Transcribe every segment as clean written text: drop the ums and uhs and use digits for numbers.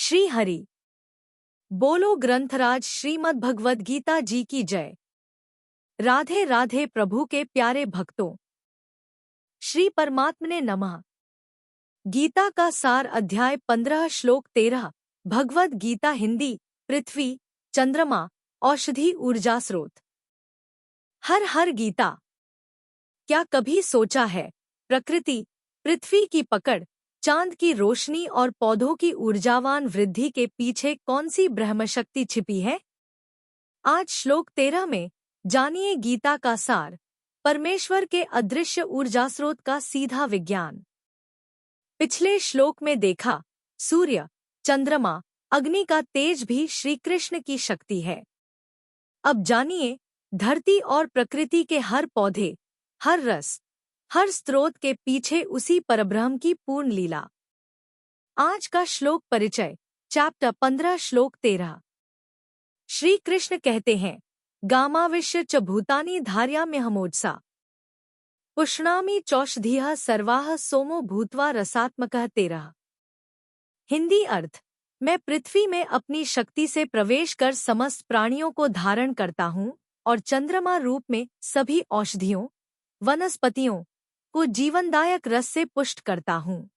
श्री हरि बोलो ग्रंथराज श्रीमद् भगवद गीता जी की जय। राधे राधे प्रभु के प्यारे भक्तों, श्री परमात्मने नमः। गीता का सार अध्याय 15 श्लोक 13। भगवद गीता हिंदी। पृथ्वी, चंद्रमा, औषधि, ऊर्जा स्रोत। हर हर गीता। क्या कभी सोचा है प्रकृति, पृथ्वी की पकड़, चांद की रोशनी और पौधों की ऊर्जावान वृद्धि के पीछे कौन सी ब्रह्मशक्ति छिपी है? आज श्लोक 13 में जानिए गीता का सार, परमेश्वर के अदृश्य ऊर्जा स्रोत का सीधा विज्ञान। पिछले श्लोक में देखा, सूर्य, चंद्रमा, अग्नि का तेज भी श्री कृष्ण की शक्ति है। अब जानिए धरती और प्रकृति के हर पौधे, हर रस, हर स्रोत के पीछे उसी परब्रह्म की पूर्ण लीला। आज का श्लोक परिचय, चैप्टर 15 श्लोक 13। श्री कृष्ण कहते हैं, गामाविश्य च भूतानि धारयाम्यहमोजसा पुष्णामि चौषधियः सर्वाः सोमो भूत्वा रसात्मकः। 13। हिंदी अर्थ, मैं पृथ्वी में अपनी शक्ति से प्रवेश कर समस्त प्राणियों को धारण करता हूँ और चंद्रमा रूप में सभी औषधियों, वनस्पतियों को जीवनदायक रस से पुष्ट करता हूँ।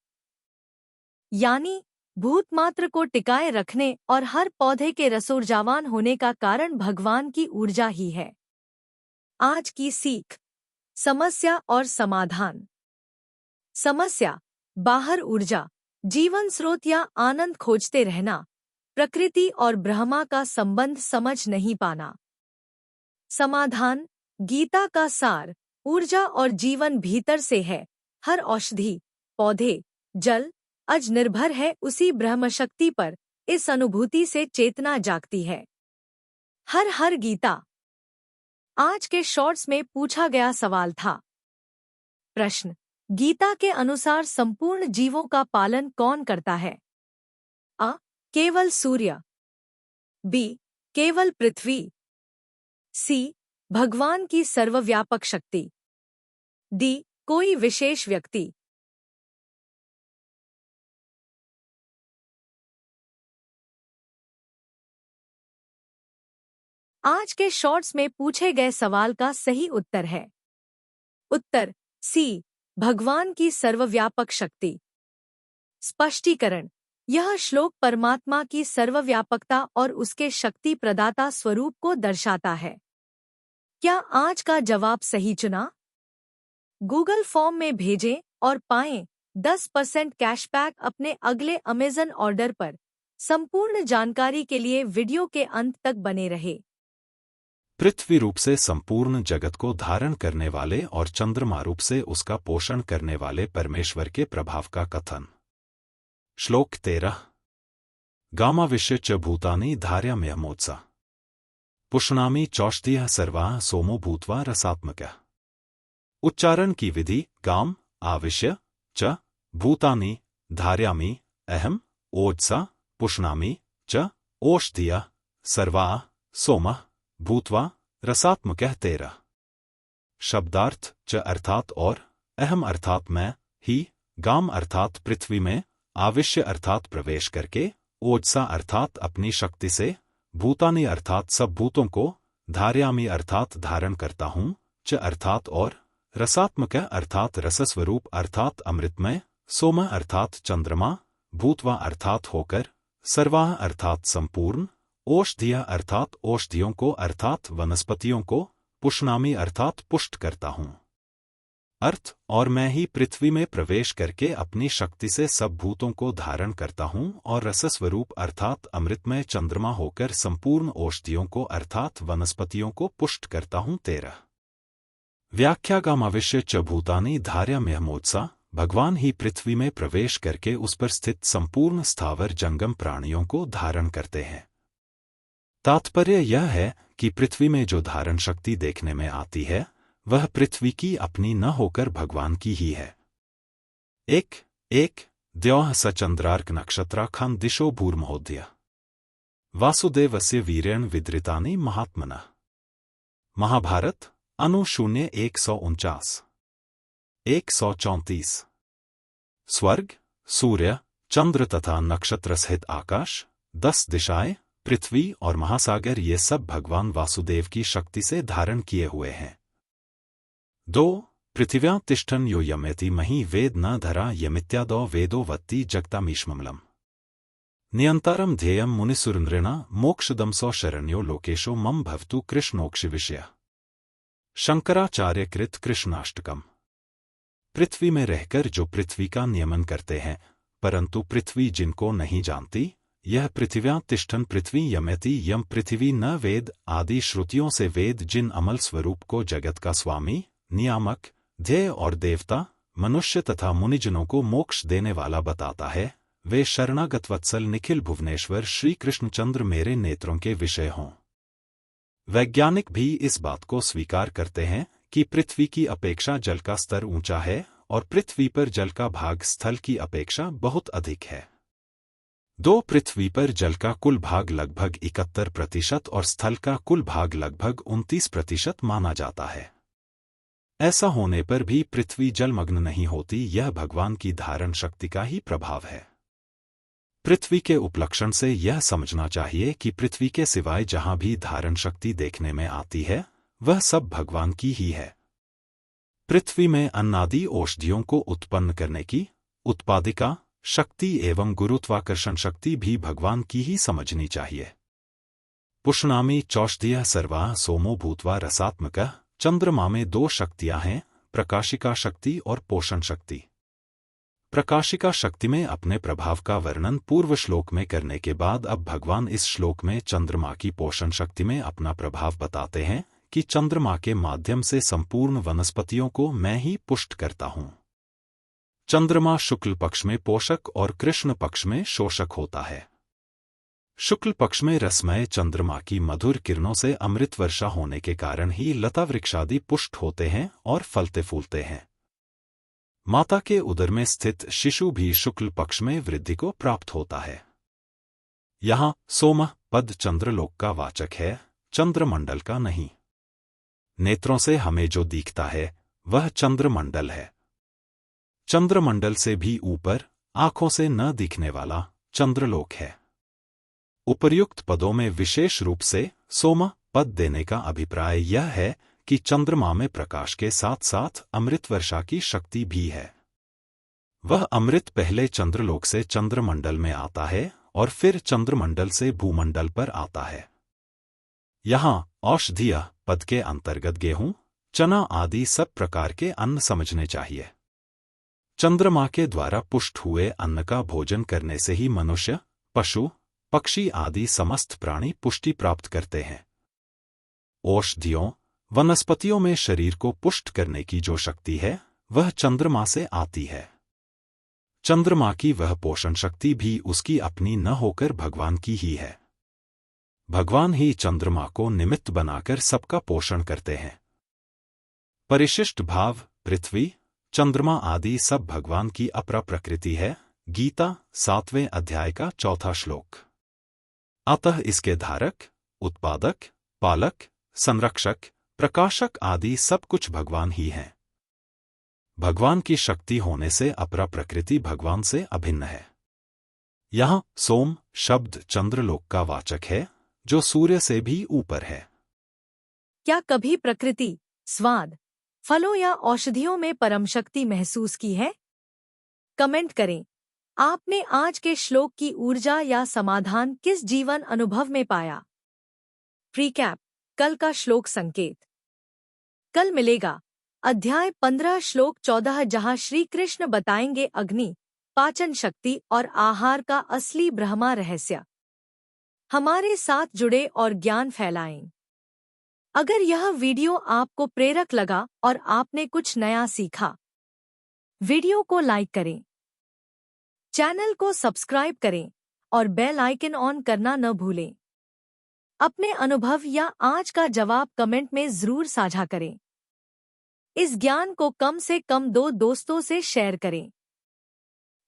यानी भूतमात्र को टिकाए रखने और हर पौधे के रसोर्जावान होने का कारण भगवान की ऊर्जा ही है। आज की सीख, समस्या और समाधान। समस्या, बाहर ऊर्जा, जीवन स्रोत या आनंद खोजते रहना, प्रकृति और ब्रह्मा का संबंध समझ नहीं पाना। समाधान, गीता का सार, ऊर्जा और जीवन भीतर से है। हर औषधि, पौधे, जल, अज निर्भर है उसी ब्रह्मशक्ति पर। इस अनुभूति से चेतना जागती है। हर हर गीता। आज के शॉर्ट्स में पूछा गया सवाल था। प्रश्न, गीता के अनुसार संपूर्ण जीवों का पालन कौन करता है? अ, केवल सूर्य। बी, केवल पृथ्वी। सी, भगवान की सर्वव्यापक शक्ति। डी, कोई विशेष व्यक्ति। आज के शॉर्ट्स में पूछे गए सवाल का सही उत्तर है उत्तर सी, भगवान की सर्वव्यापक शक्ति। स्पष्टीकरण, यह श्लोक परमात्मा की सर्वव्यापकता और उसके शक्ति प्रदाता स्वरूप को दर्शाता है। क्या आज का जवाब सही चुना? गूगल फॉर्म में भेजें और पाएं 10% कैशबैक अपने अगले अमेज़न ऑर्डर पर। संपूर्ण जानकारी के लिए वीडियो के अंत तक बने रहे। पृथ्वी रूप से संपूर्ण जगत को धारण करने वाले और चंद्रमा रूप से उसका पोषण करने वाले परमेश्वर के प्रभाव का कथन। श्लोक 13। गामाविश्य च भूतानि धारयाम्यहमोजसा पुष्णामि चौषधियः सर्वाः सोमो भूत्वा रसात्मकः। उच्चारण की विधि, गाम, आविश्य, च, भूतानि, धारयामि, अहम, ओजसा, पुष्णामि, च, औषधियः, सर्वाः, सोमः, भूत्वा, रसात्मकः। 13। शब्दार्थ, च अर्थात और, अहम अर्थात मैं, ही, गाम अर्थात पृथ्वी में, आविश्य अर्थात प्रवेश करके, ओजसा अर्थात अपनी शक्ति से, भूतानि अर्थात सब भूतों को, धारयामि अर्थात धारण करता हूँ, च अर्थात और, रसात्मकः अर्थात रसस्वरूप अर्थात अमृतमय, सोम अर्थात चंद्रमा, भूत्वा अर्थात होकर, सर्वाः अर्थात संपूर्ण, औषधियः अर्थात औषधियों को अर्थात वनस्पतियों को, पुष्णामि अर्थात पुष्ट करता हूँ। अर्थ, और मैं ही पृथ्वी में प्रवेश करके अपनी शक्ति से सब भूतों को धारण करता हूँ और रसस्वरूप अर्थात अमृतमय चंद्रमा होकर संपूर्ण औषधियों को अर्थात वनस्पतियों को पुष्ट करता हूँ। 13। व्याख्या, गामाविश्य च भूतानि धारयाम्यहमोजसा, भगवान ही पृथ्वी में प्रवेश करके उस पर स्थित संपूर्ण स्थावर जंगम प्राणियों को धारण करते हैं। तात्पर्य यह है कि पृथ्वी में जो धारण शक्ति देखने में आती है वह पृथ्वी की अपनी न होकर भगवान की ही है। एक द्यौः स चंद्रार्क नक्षत्राखान दिशो भूर्महोदय वासुदेवस्य वीर्येण विद्रितानि महात्मनः। महाभारत, अनु 0:149। 134। स्वर्ग, सूर्य, चंद्र तथा नक्षत्र सहित आकाश, 10 दिशाएं, पृथ्वी और महासागर ये सब भगवान वासुदेव की शक्ति से धारण किए हुए हैं। 2 पृथिव्यां तिष्ठन् यो यमेति मही वेद न धरा यमित्यादो वेदो वत्ति जगतामीश्ममलम्। नियंतारम ध्येयम मुनिसुरनृणा मोक्षदम सौ शरण्यो लोकेशो मम भवतु कृष्णोक्षि विषय। शंकराचार्य कृत कृष्णाष्टकम। पृथ्वी में रहकर जो पृथ्वी का नियमन करते हैं, परंतु पृथ्वी जिनको नहीं जानती, यह पृथिव्यां तिष्ठन् पृथ्वी यमयति यम पृथ्वी न वेद आदि श्रुतियों से वेद जिन अमल स्वरूप को जगत का स्वामी, नियामक, ध्येय और देवता, मनुष्य तथा मुनिजनों को मोक्ष देने वाला बताता है, वे शरणागत वत्सल निखिल भुवनेश्वर श्री कृष्णचंद्र मेरे नेत्रों के विषय हों। वैज्ञानिक भी इस बात को स्वीकार करते हैं कि पृथ्वी की अपेक्षा जल का स्तर ऊंचा है और पृथ्वी पर जल का भाग स्थल की अपेक्षा बहुत अधिक है। 2 पृथ्वी पर जल का कुल भाग लगभग 71% और स्थल का कुल भाग लगभग 29% माना जाता है। ऐसा होने पर भी पृथ्वी जलमग्न नहीं होती, यह भगवान की धारण शक्ति का ही प्रभाव है। पृथ्वी के उपलक्षण से यह समझना चाहिए कि पृथ्वी के सिवाय जहां भी धारण शक्ति देखने में आती है, वह सब भगवान की ही है। पृथ्वी में अन्नादि औषधियों को उत्पन्न करने की उत्पादिका शक्ति एवं गुरुत्वाकर्षण शक्ति भी भगवान की ही समझनी चाहिए। पुष्णामि चौषधियः सर्वाः सोमो भूत्वा रसात्मकः। चंद्रमा में 2 शक्तियां हैं, प्रकाशिका शक्ति और पोषण शक्ति। प्रकाशिका शक्ति में अपने प्रभाव का वर्णन पूर्व श्लोक में करने के बाद अब भगवान इस श्लोक में चंद्रमा की पोषण शक्ति में अपना प्रभाव बताते हैं कि चंद्रमा के माध्यम से संपूर्ण वनस्पतियों को मैं ही पुष्ट करता हूं। चंद्रमा शुक्ल पक्ष में पोषक और कृष्ण पक्ष में शोषक होता है। शुक्ल पक्ष में रसमय चंद्रमा की मधुर किरणों से अमृत वर्षा होने के कारण ही लता वृक्षादि पुष्ट होते हैं और फलते फूलते हैं। माता के उदर में स्थित शिशु भी शुक्ल पक्ष में वृद्धि को प्राप्त होता है। यहाँ सोम पद चंद्रलोक का वाचक है, चंद्रमंडल का नहीं। नेत्रों से हमें जो दिखता है वह चंद्रमंडल है। चंद्रमंडल से भी ऊपर आंखों से न दिखने वाला चंद्रलोक है। उपर्युक्त पदों में विशेष रूप से सोम पद देने का अभिप्राय यह है कि चंद्रमा में प्रकाश के साथ साथ अमृत वर्षा की शक्ति भी है। वह अमृत पहले चंद्रलोक से चंद्रमंडल में आता है और फिर चंद्रमंडल से भूमंडल पर आता है। यहाँ औषधीय पद के अंतर्गत गेहूं, चना आदि सब प्रकार के अन्न समझने चाहिए। चंद्रमा के द्वारा पुष्ट हुए अन्न का भोजन करने से ही मनुष्य, पशु, पक्षी आदि समस्त प्राणी पुष्टि प्राप्त करते हैं। औषधियों, वनस्पतियों में शरीर को पुष्ट करने की जो शक्ति है वह चंद्रमा से आती है। चंद्रमा की वह पोषण शक्ति भी उसकी अपनी न होकर भगवान की ही है। भगवान ही चंद्रमा को निमित्त बनाकर सबका पोषण करते हैं। परिशिष्ट भाव पृथ्वी, चंद्रमा आदि सब भगवान की अपरा प्रकृति है। गीता 7वें अध्याय का 4था श्लोक। अतः इसके धारक, उत्पादक, पालक, संरक्षक, प्रकाशक आदि सब कुछ भगवान ही हैं। भगवान की शक्ति होने से अपरा प्रकृति भगवान से अभिन्न है। यहाँ सोम शब्द चंद्रलोक का वाचक है, जो सूर्य से भी ऊपर है। क्या कभी प्रकृति, स्वाद, फलों या औषधियों में परम शक्ति महसूस की है? कमेंट करें। आपने आज के श्लोक की ऊर्जा या समाधान किस जीवन अनुभव में पाया? प्रीकैप, कल का श्लोक संकेत। कल मिलेगा अध्याय 15 श्लोक 14, जहां श्री कृष्ण बताएंगे अग्नि, पाचन शक्ति और आहार का असली ब्रह्मा रहस्य। हमारे साथ जुड़े और ज्ञान फैलाएं। अगर यह वीडियो आपको प्रेरक लगा और आपने कुछ नया सीखा, वीडियो को लाइक करें, चैनल को सब्सक्राइब करें और बेल आइकन ऑन करना न भूलें। अपने अनुभव या आज का जवाब कमेंट में जरूर साझा करें। इस ज्ञान को कम से कम 2 दोस्तों से शेयर करें।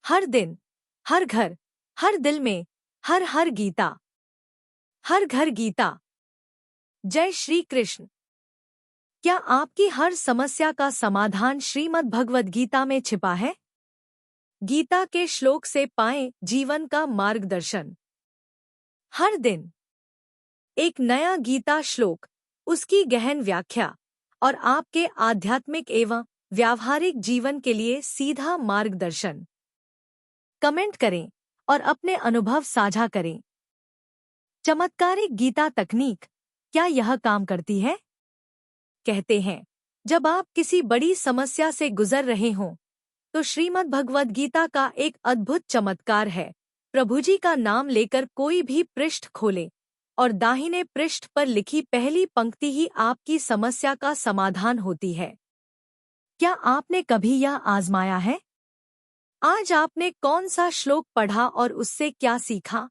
हर दिन, हर घर, हर दिल में हर हर गीता, हर घर गीता। जय श्री कृष्ण। क्या आपकी हर समस्या का समाधान श्रीमद् भगवद गीता में छिपा है? गीता के श्लोक से पाएं जीवन का मार्गदर्शन। हर दिन एक नया गीता श्लोक, उसकी गहन व्याख्या और आपके आध्यात्मिक एवं व्यावहारिक जीवन के लिए सीधा मार्गदर्शन। कमेंट करें और अपने अनुभव साझा करें। चमत्कारिक गीता तकनीक, क्या यह काम करती है? कहते हैं, जब आप किसी बड़ी समस्या से गुजर रहे हों, तो श्रीमद् भगवद गीता का एक अद्भुत चमत्कार है। प्रभु जी का नाम लेकर कोई भी पृष्ठ खोले और दाहिने पृष्ठ पर लिखी पहली पंक्ति ही आपकी समस्या का समाधान होती है। क्या आपने कभी यह आजमाया है? आज आपने कौन सा श्लोक पढ़ा और उससे क्या सीखा?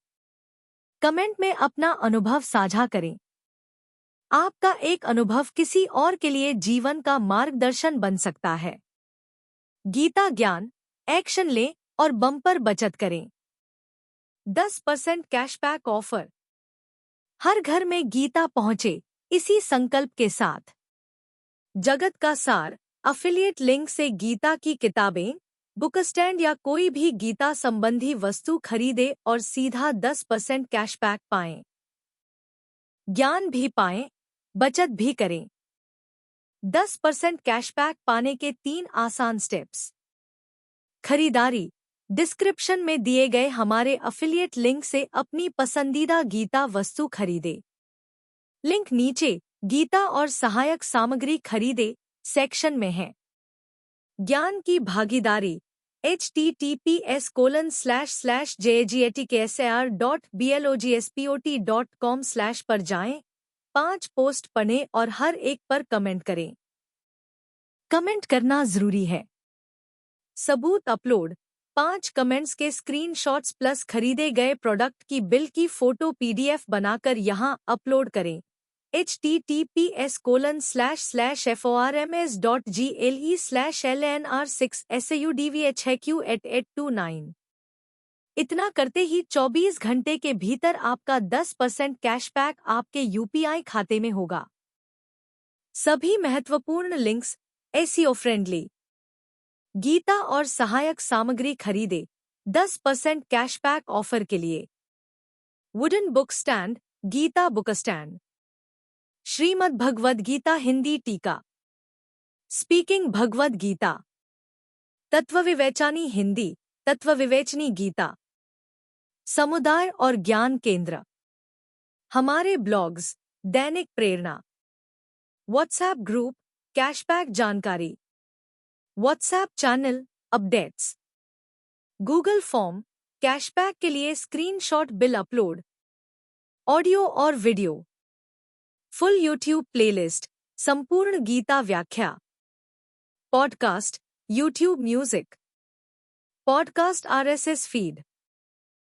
कमेंट में अपना अनुभव साझा करें। आपका एक अनुभव किसी और के लिए जीवन का मार्गदर्शन बन सकता है। गीता ज्ञान, एक्शन लें और बम्पर बचत करें। 10% कैशबैक ऑफर। हर घर में गीता पहुंचे, इसी संकल्प के साथ। जगत का सार अफिलिएट लिंक से गीता की किताबें, बुक स्टैंड या कोई भी गीता संबंधी वस्तु खरीदे और सीधा 10% कैशबैक पाएं। ज्ञान भी पाएं, बचत भी करें। 10% कैशबैक पाने के 3 आसान स्टेप्स। खरीदारी, डिस्क्रिप्शन में दिए गए हमारे अफिलिएट लिंक से अपनी पसंदीदा गीता वस्तु खरीदे। लिंक नीचे गीता और सहायक सामग्री खरीदे सेक्शन में है। ज्ञान की भागीदारी https://jgaticsar.blogspot.com/ पर जाएं, 5 पोस्ट पढ़ें और हर एक पर कमेंट करें। कमेंट करना जरूरी है। सबूत अपलोड, 5 कमेंट्स के स्क्रीनशॉट्स प्लस खरीदे गए प्रोडक्ट की बिल की फोटो PDF बनाकर यहां अपलोड करें। https://forms.gle/lnr6saudvhq@829। इतना करते ही 24 घंटे के भीतर आपका 10% कैशबैक आपके UPI खाते में होगा। सभी महत्वपूर्ण लिंक्स SEO फ्रेंडली। गीता और सहायक सामग्री खरीदे 10% कैशबैक ऑफर के लिए। Wooden book stand, Gita book stand. Shrimad Bhagavad Gita Hindi टीका। स्पीकिंग भगवद गीता। तत्वविवेचनी हिंदी, तत्वविवेचनी गीता। समुदाय और ज्ञान केंद्र। हमारे ब्लॉग्स, दैनिक प्रेरणा। व्हाट्सएप ग्रुप, कैशबैक जानकारी। WhatsApp channel, updates. Google form, cashback के लिए स्क्रीनशॉट बिल अपलोड। ऑडियो और वीडियो। फुल यूट्यूब प्लेलिस्ट, संपूर्ण गीता व्याख्या। Podcast, YouTube music. Podcast RSS feed.